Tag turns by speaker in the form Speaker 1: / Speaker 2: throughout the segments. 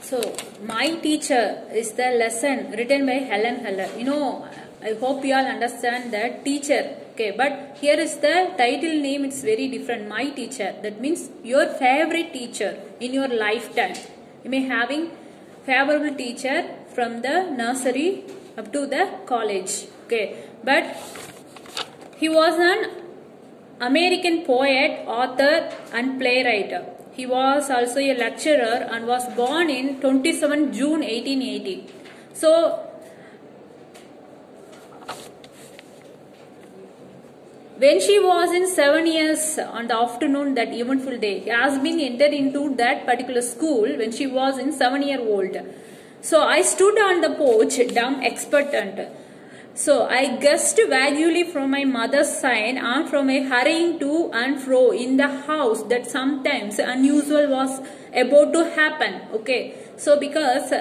Speaker 1: So, my teacher is the lesson written by Helen Keller. I hope you all understand that teacher. Okay, but here is the title name. It's very different. My teacher. That means your favorite teacher in your lifetime. You may having favorable teacher from the nursery up to the college. Okay, but he was an American poet, author, and playwright. He was also a lecturer and was born in 27 June 1880. So, when she was in 7 years on the afternoon that eventful day, he has been entered into that particular school when she was in 7-year-old. So, I stood on the porch, dumb, expectant. So, I guessed vaguely from my mother's sign and from a hurrying to and fro in the house that sometimes unusual was about to happen. Okay. So, because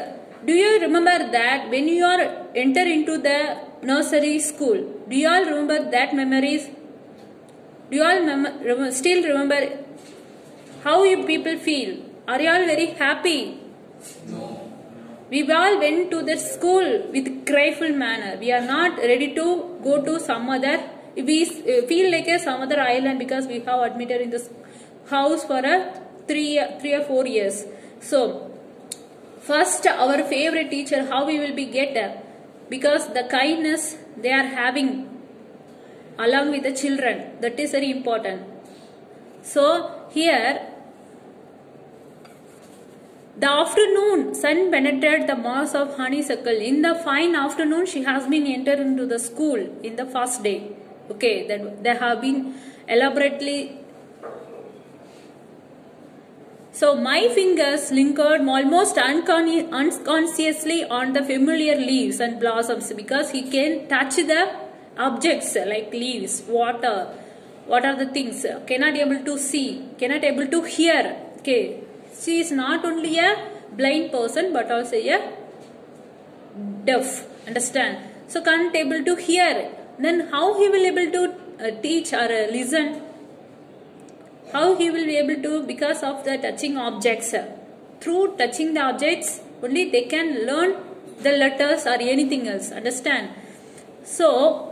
Speaker 1: do you remember that when you are enter into the nursery school, do you all remember that memories? Do you all still remember how you people feel? Are you all very happy?
Speaker 2: No.
Speaker 1: We all went to the school with grateful manner. We are not ready to go to some other. We feel like some other island because we have admitted in this house for a 3 or 4 years. So, first our favorite teacher, how we will be get because the kindness they are having along with the children, that is very important. So, here the afternoon sun penetrated the mass of honeysuckle. In the fine afternoon, she has been entered into the school in the first day. Okay, that they have been elaborately. So my fingers lingered almost unconsciously on the familiar leaves and blossoms because he can touch the objects like leaves, water. What are the things? Cannot able to see, cannot able to hear. Okay. She is not only a blind person but also a deaf. Understand? So can't able to hear. Then how he will able to teach or listen? How he will be able to because of the touching objects? Through touching the objects only they can learn the letters or anything else. Understand? So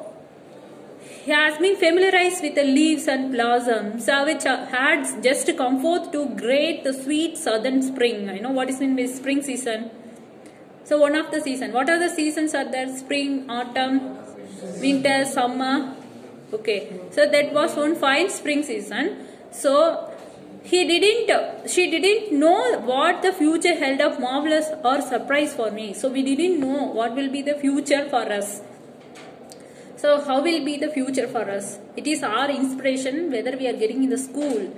Speaker 1: he has been familiarized with the leaves and blossoms, which had just come forth to greet the sweet southern spring. You know what is meant by spring season? So one of the seasons. What are the seasons are there? Spring, autumn, winter, summer. Okay. So that was one fine spring season. So she didn't know what the future held of marvelous or surprise for me. So we didn't know what will be the future for us. So how will be the future for us? It is our inspiration whether we are getting in the school.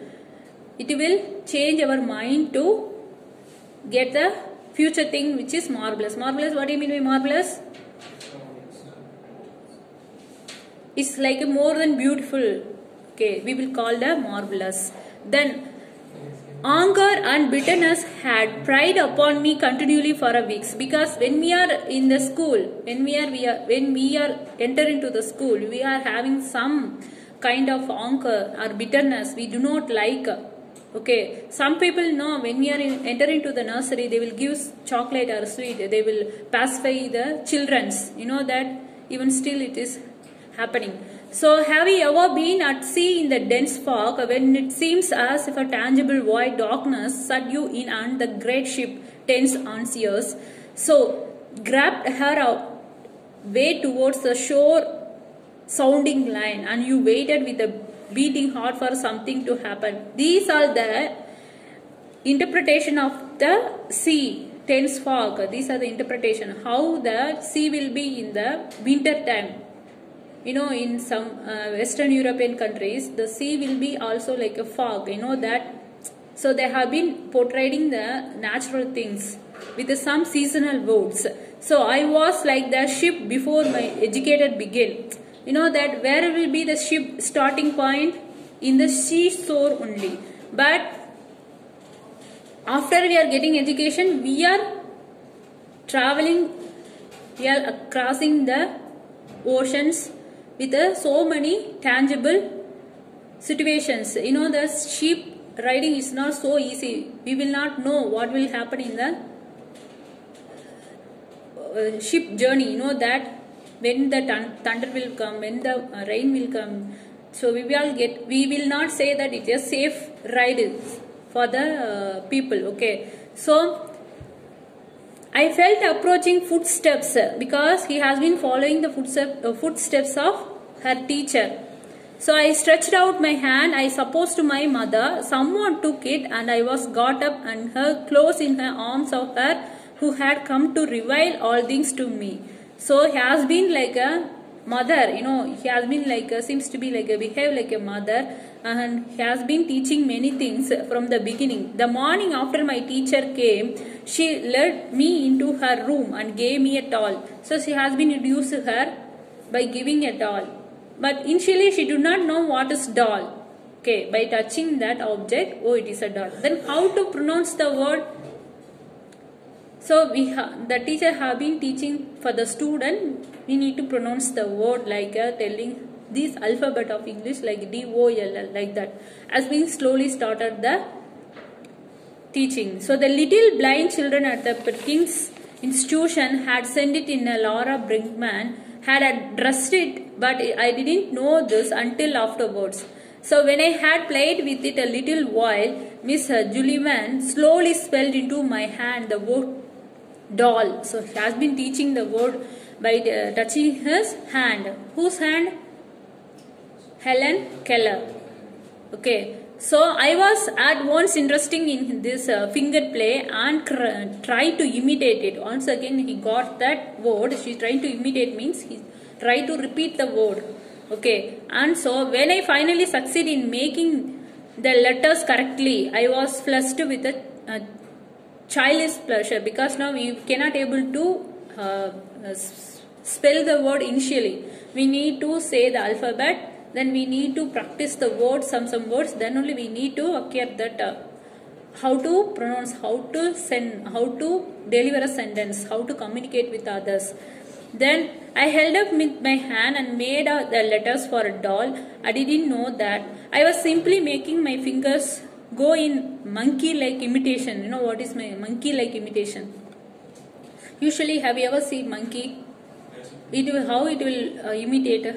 Speaker 1: It will change our mind to get the future thing which is marvelous. Marvelous, what do you mean by marvelous? It's like a more than beautiful. Okay, we will call the marvelous. Then anger and bitterness had preyed upon me continually for a week because when we are in the school, when we are enter into the school, we are having some kind of anger or bitterness. We do not like. Okay, some people know when we are enter into the nursery, they will give chocolate or sweet. They will pacify the childrens. You know that even still it is happening. So, have you ever been at sea in the dense fog when it seems as if a tangible void darkness shut you in and the great ship tends anxious? So, grabbed her out, way towards the shore sounding line and you waited with a beating heart for something to happen. These are the interpretation of the sea, dense fog. These are the interpretation. How the sea will be in the winter time. You know, in some Western European countries, the sea will be also like a fog. You know that. So they have been portraying the natural things with some seasonal words. So I was like the ship before my educated begin. You know that where will be the ship starting point? In the seashore only. But after we are getting education, we are traveling, we are crossing the oceans with so many tangible situations. You know, the ship riding is not so easy. We will not know what will happen in the ship journey, you know that when the thunder will come, when the rain will come, so we will not say that it is a safe ride for the people. Okay, so I felt approaching footsteps because he has been following the footsteps of her teacher. So I stretched out my hand, I suppose to my mother. Someone took it and I was got up and her close in her arms of her who had come to reveal all things to me. So he has been like a mother, you know, he has been like seems to be like a behave like a mother, and he has been teaching many things from the beginning. The morning after my teacher came, she led me into her room and gave me a doll. So she has been introduced to her by giving a doll. But initially she did not know what is doll. Okay, by touching that object, oh, it is a doll. Then how to pronounce the word? So the teacher have been teaching for the student. We need to pronounce the word like telling this alphabet of English like DOLL like that. As we slowly started the teaching. So the little blind children at the Perkins institution had sent it in a Laura Brinkman had addressed it, but I didn't know this until afterwards. So when I had played with it a little while, Miss Jullivan slowly spelled into my hand the word doll. So he has been teaching the word by touching his hand. Whose hand? Helen Keller. Okay. So I was at once interested in this finger play and tried to imitate it. Once again he got that word. She tried to imitate means he tried to repeat the word. Okay. And so when I finally succeeded in making the letters correctly, I was flushed with a childish pleasure, because now we cannot able to spell the word initially. We need to say the alphabet. Then we need to practice the words, some words. Then only we need to acquire that how to pronounce, how to send, how to deliver a sentence, how to communicate with others. Then I held up with my hand and made out the letters for a doll. I didn't know that. I was simply making my fingers go in monkey-like imitation. You know what is my monkey-like imitation? Usually, have you ever seen monkey? How it will imitate.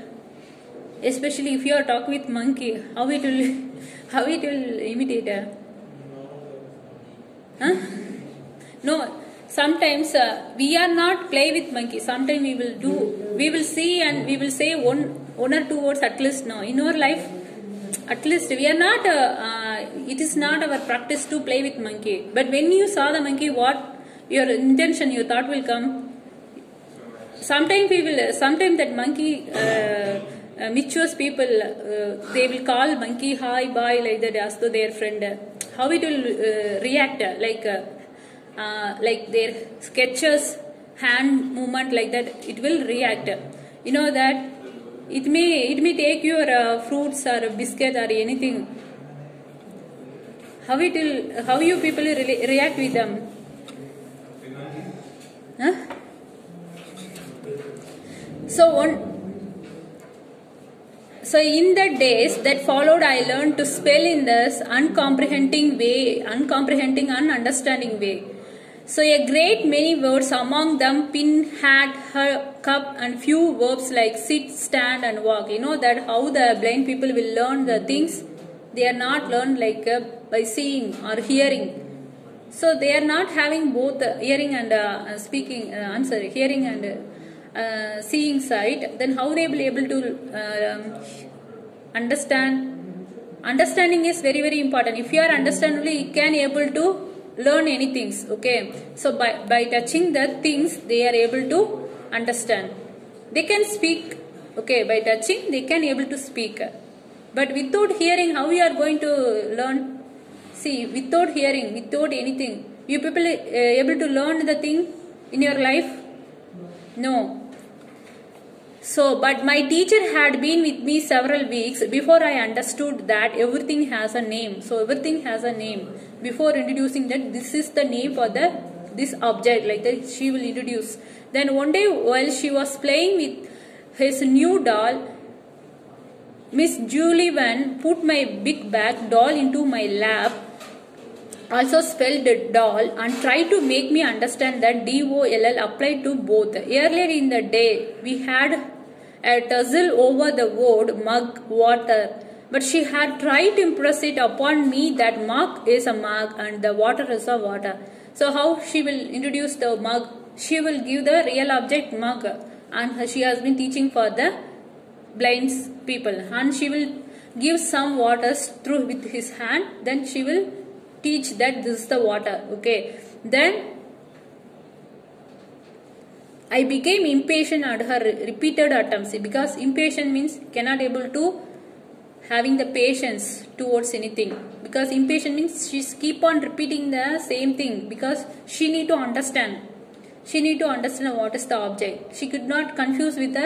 Speaker 1: Especially if you are talking with monkey, how it will imitate? Huh? No, sometimes we are not play with monkey. Sometimes we will see and we will say one or two words at least. No, in our life, at least we are not. It is not our practice to play with monkey. But when you saw the monkey, what your intention, your thought will come. Sometimes that monkey. Mischievous people, they will call monkey hi, bye like that as though their friend. How it will react, like their sketches, hand movement like that, it will react. You know that it may take your fruits or biscuit or anything. How you people react with them? Huh? So in the days that followed, I learned to spell in this uncomprehending and understanding way. So a great many words, among them pin, hat, her, cup, and few verbs like sit, stand, and walk. You know that how the blind people will learn the things. They are not learned like by seeing or hearing. So they are not having both hearing and speaking. Hearing and seeing sight. Then how they will be able to understand. Understanding is very, very important. If you are understanding, you can able to learn anything. Okay, so by touching the things, they are able to understand. They can speak. Okay, by touching, they can able to speak. But without hearing, how we are going to learn? See, without hearing, without anything, you people able to learn the thing in your life? No. So, but my teacher had been with me several weeks before I understood that everything has a name. So, everything has a name. Before introducing that, this is the name for this object, like that she will introduce. Then one day while she was playing with his new doll, Miss Jullivan put my big bag doll into my lap also spelled doll and tried to make me understand that DOLL applied to both. Earlier in the day, we had a tussle over the word mug, water, but she had tried to impress it upon me that mug is a mug and the water is a water. So how she will introduce the mug? She will give the real object mug, and she has been teaching for the blind people, and she will give some waters through with his hand, then she will teach that this is the water. Okay, then I became impatient at her repeated attempts, because impatient means cannot able to having the patience towards anything, because impatient means she's keep on repeating the same thing, because she need to understand what is the object. She could not confuse with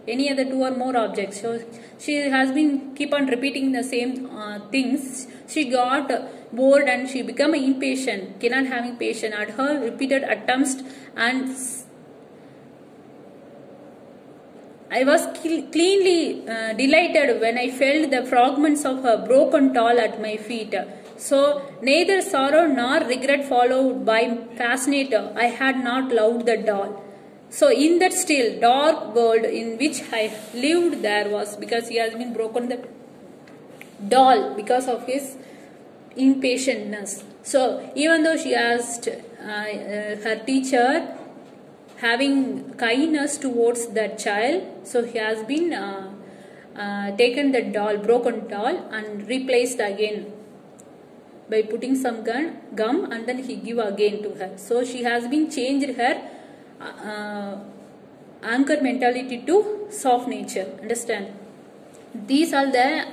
Speaker 1: any other two or more objects, so she has been keep on repeating the same things. She got bored and she became impatient, cannot having patience at her repeated attempts, and I was cleanly delighted when I felt the fragments of her broken doll at my feet. So neither sorrow nor regret followed by fascinator. I had not loved the doll. So in that still dark world in which I lived, there was, because he has been broken the doll because of his impatientness. So even though she asked her teacher having kindness towards that child, so he has been taken the doll, broken doll, and replaced again by putting some gum, and then he give again to her. So she has been changed her anchor mentality to soft nature. Understand? These are the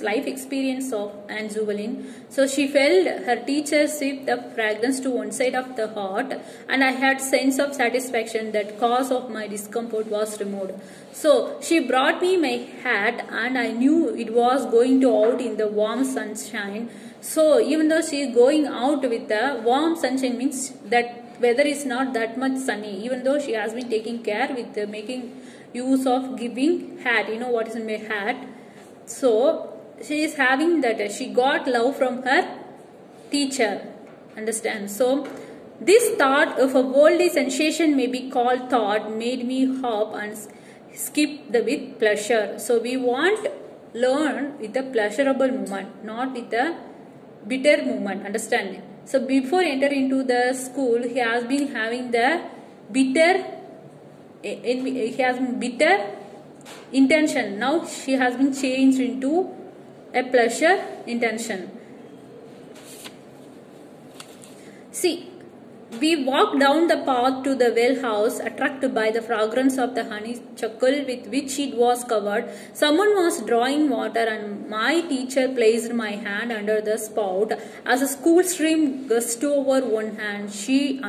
Speaker 1: life experience of Anne Zuwelin. So she felt her teacher sipped the fragrance to one side of the heart, and I had sense of satisfaction that cause of my discomfort was removed. So she brought me my hat, and I knew it was going to out in the warm sunshine. So even though she is going out with the warm sunshine, means that weather is not that much sunny, even though she has been taking care with making use of giving hat. You know what is in my hat? So she is having that, she got love from her teacher. Understand? So this thought of a worldly sensation may be called thought made me hop and skip with pleasure. So we want learn with a pleasurable moment, not with a bitter moment. Understand? So before entering into the school, he has been having the bitter intention. Now she has been changed into a pleasure intention. See, we walked down the path to the well house, attracted by the fragrance of the honeysuckle with which it was covered. Someone was drawing water, and my teacher placed my hand under the spout. As a school stream gushed over one hand, she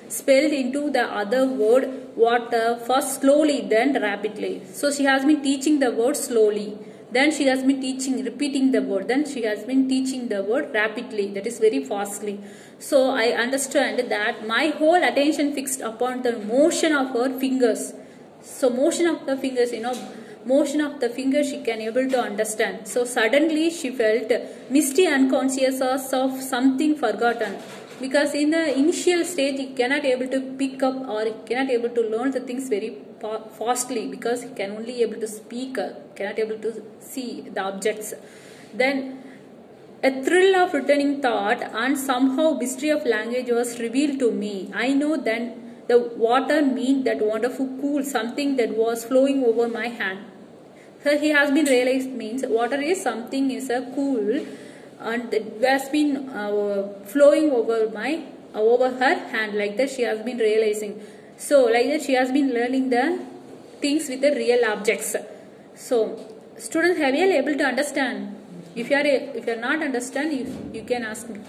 Speaker 1: spelled into the other word water, first slowly, then rapidly. So she has been teaching the word slowly, then she has been repeating the word, then she has been teaching the word rapidly, that is very fastly. So I understand that my whole attention fixed upon the motion of her fingers. So motion of the fingers, motion of the fingers she can able to understand. So suddenly she felt misty unconsciousness of something forgotten, because in the initial stage he cannot able to pick up or he cannot able to learn the things very fastly, because he can only able to speak, cannot able to see the objects. Then a thrill of returning thought and somehow mystery of language was revealed to me. I know then the water meant that wonderful cool something that was flowing over my hand. So he has been realized means water is something is a cool, and it has been flowing over her hand, like that she has been realizing. So like that she has been learning the things with the real objects. So students, have you able to understand? If you are not understand, you can ask me.